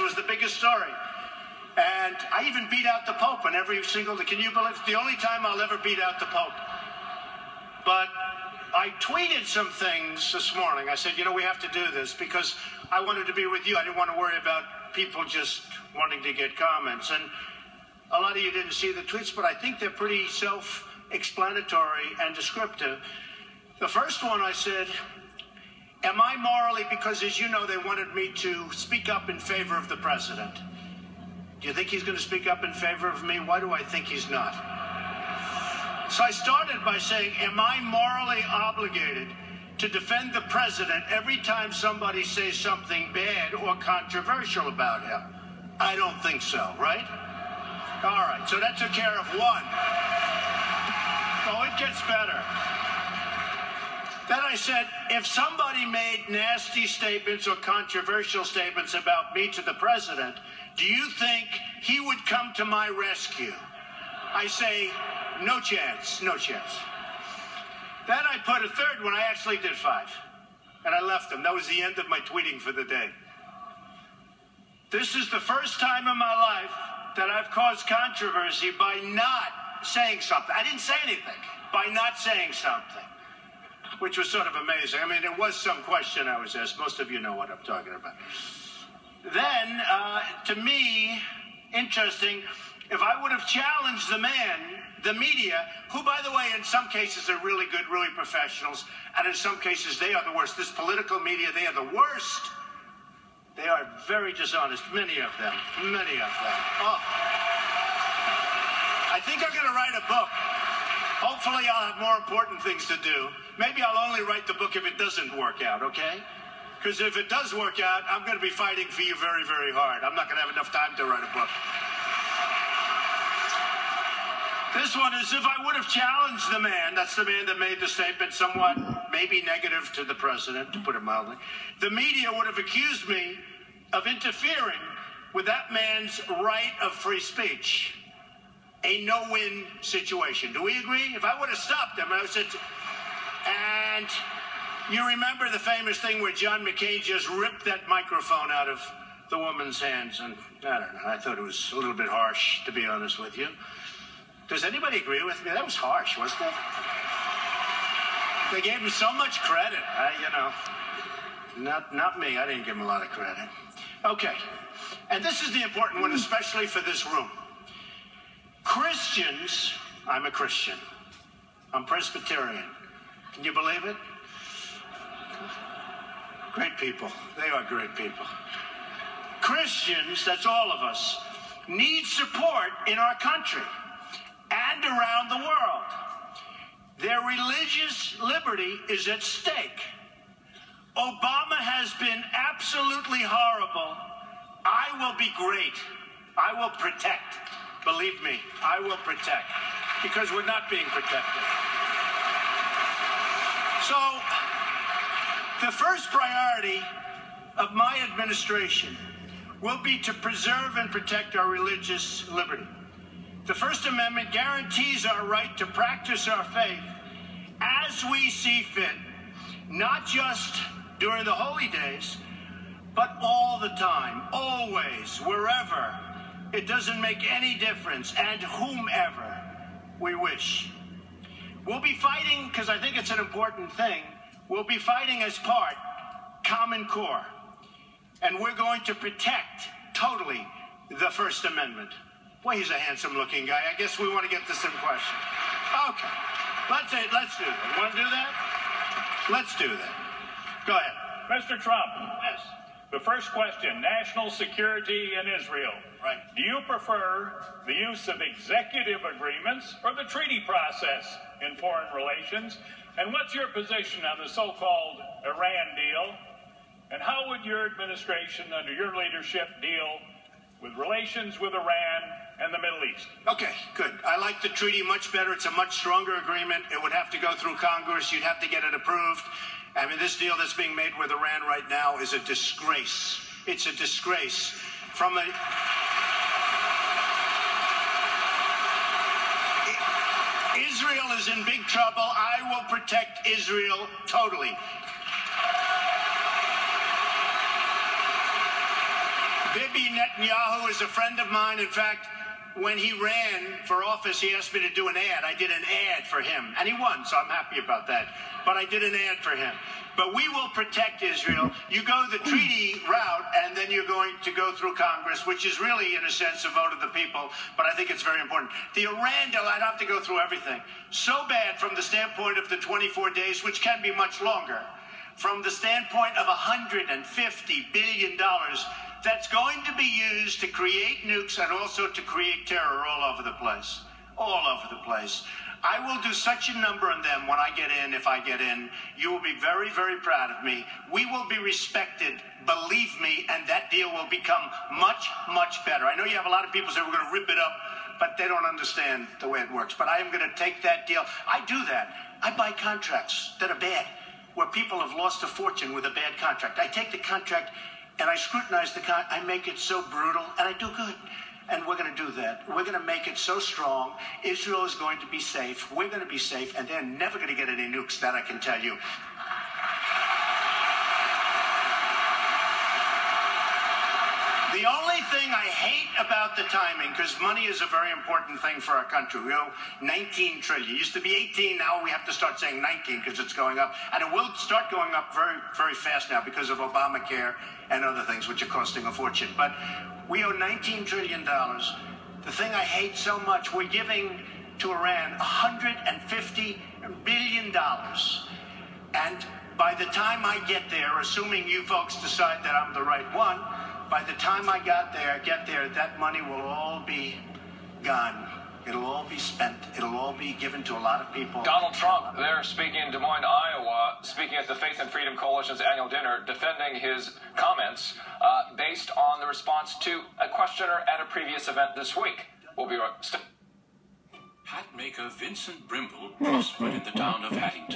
was the biggest story. And I even beat out the Pope in every single, can you believe it? The only time I'll ever beat out the Pope. But I tweeted some things this morning. I said, you know, we have to do this because I wanted to be with you. I didn't want to worry about people just wanting to get comments. And a lot of you didn't see the tweets, but I think they're pretty self-explanatory and descriptive. The first one I said, am I morally, because as you know, they wanted me to speak up in favor of the president. Do you think he's going to speak up in favor of me? Why do I think he's not? So I started by saying, am I morally obligated to defend the president every time somebody says something bad or controversial about him? I don't think so, right? All right, so that took care of one. Oh, it gets better. Then I said, if somebody made nasty statements or controversial statements about me to the president, do you think he would come to my rescue? I say, no chance, no chance. Then I put a third one. I actually did 5. And I left them. That was the end of my tweeting for the day. This is the first time in my life that I've caused controversy by not saying something. I didn't say anything. By not saying something. Which was sort of amazing. I mean, there was some question I was asked. Most of you know what I'm talking about. Then, to me, interesting, if I would have challenged the man, the media, who, by the way, in some cases are really good, really professionals, and in some cases they are the worst. This political media, they are the worst. They are very dishonest, many of them, many of them. Oh. I think I'm going to write a book. Hopefully I'll have more important things to do. Maybe I'll only write the book if it doesn't work out, okay? Because if it does work out, I'm going to be fighting for you very, very hard. I'm not going to have enough time to write a book. This one is, if I would have challenged the man, that's the man that made the statement somewhat maybe negative to the president, to put it mildly, the media would have accused me of interfering with that man's right of free speech. A no-win situation. Do we agree? If I would have stopped him, I would have said, and you remember the famous thing where John McCain just ripped that microphone out of the woman's hands, and I don't know, I thought it was a little bit harsh, to be honest with you. Does anybody agree with me? That was harsh, wasn't it? They gave him so much credit. Not me. I didn't give him a lot of credit. Okay. And this is the important one, especially for this room. Christians, I'm a Christian. I'm Presbyterian. Can you believe it? Great people. They are great people. Christians, that's all of us, need support in our country and around the world. Their religious liberty is at stake. Obama has been absolutely horrible. I will be great. I will protect. Believe me, I will protect. Because we're not being protected. So, the first priority of my administration will be to preserve and protect our religious liberty. The First Amendment guarantees our right to practice our faith as we see fit, not just during the holy days, but all the time, always, wherever. It doesn't make any difference, and whomever we wish. We'll be fighting, because I think it's an important thing, we'll be fighting as part, Common Core. And we're going to protect, totally, the First Amendment. Well, he's a handsome-looking guy. I guess we want to get to some questions. Okay. Let's do that. You want to do that? Let's do that. Go ahead. Mr. Trump. Yes. The first question, national security in Israel. Right. Do you prefer the use of executive agreements or the treaty process in foreign relations? And what's your position on the so-called Iran deal? And how would your administration, under your leadership, deal with relations with Iran and the Middle East? Okay, good. I like the treaty much better. It's a much stronger agreement. It would have to go through Congress. You'd have to get it approved. I mean, this deal that's being made with Iran right now is a disgrace. It's a disgrace. Israel is in big trouble. I will protect Israel totally. Bibi Netanyahu is a friend of mine. In fact, when he ran for office, he asked me to do an ad. I did an ad for him, and he won, so I'm happy about that. But I did an ad for him. But we will protect Israel. You go the treaty route, and then you're going to go through Congress, which is really, in a sense, a vote of the people. But I think it's very important. The Iran deal, I'd have to go through everything. So bad from the standpoint of the 24 days, which can be much longer. From the standpoint of $150 billion, that's going to be used to create nukes and also to create terror all over the place. All over the place. I will do such a number on them when I get in, if I get in. You will be very, very proud of me. We will be respected, believe me, and that deal will become much, much better. I know you have a lot of people say we're going to rip it up, but they don't understand the way it works. But I am going to take that deal. I do that. I buy contracts that are bad, where people have lost a fortune with a bad contract. I take the contract and I scrutinize the contract. I make it so brutal, and I do good. And we're going to do that. We're going to make it so strong. Israel is going to be safe. We're going to be safe, and they're never going to get any nukes, that I can tell you. The only thing I hate about the timing, because money is a very important thing for our country. You know, 19 trillion. It used to be 18. Now we have to start saying 19 because it's going up. And it will start going up very, very fast now because of Obamacare and other things, which are costing a fortune. But we owe $19 trillion. The thing I hate so much, we're giving to Iran $150 billion. And by the time I get there, assuming you folks decide that I'm the right one, by the time I get there, that money will all be gone. It'll all be spent. It'll all be given to a lot of people. Donald Trump, there speaking in Des Moines, Iowa, speaking at the Faith and Freedom Coalition's annual dinner, defending his comments based on the response to a questioner at a previous event this week. We'll be right. Hat maker Vincent Brimble prospered in the town of Hattington.